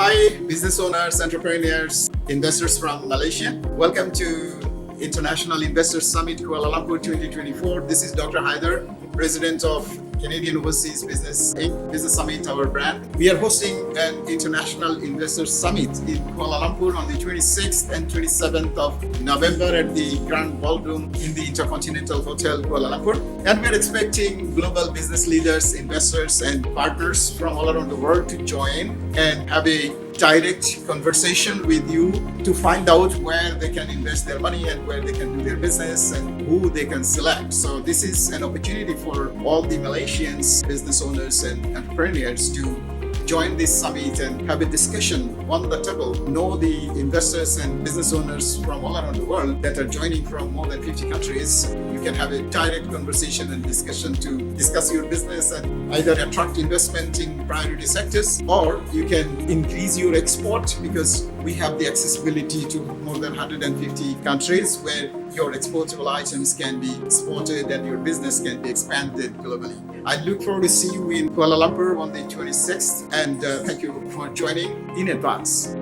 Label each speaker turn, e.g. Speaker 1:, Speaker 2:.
Speaker 1: Hi, business owners, entrepreneurs, investors from Malaysia. Welcome to International Investors Summit Kuala Lumpur 2024. This is Dr. Haider, President of Canadian Overseas Business Inc. Business Summit, our brand. We are hosting an International Investors Summit in Kuala Lumpur on the 26th and 27th of November at the Grand Ballroom in the Intercontinental Hotel, Kuala Lumpur. And we're expecting global business leaders, investors, and partners from all around the world to join and have a direct conversation with you to find out where they can invest their money and where they can do their business and who they can select. So this is an opportunity for all the Malaysians, business owners and entrepreneurs to join this summit and have a discussion on the table, know the investors and business owners from all around the world that are joining from more than 50 countries. You can have a direct conversation and discussion to discuss your business and either attract investment in priority sectors, or you can increase your export because we have the accessibility to more than 150 countries where your exportable items can be exported and your business can be expanded globally. I look forward to see you in Kuala Lumpur on the 26th, and thank you for joining in advance.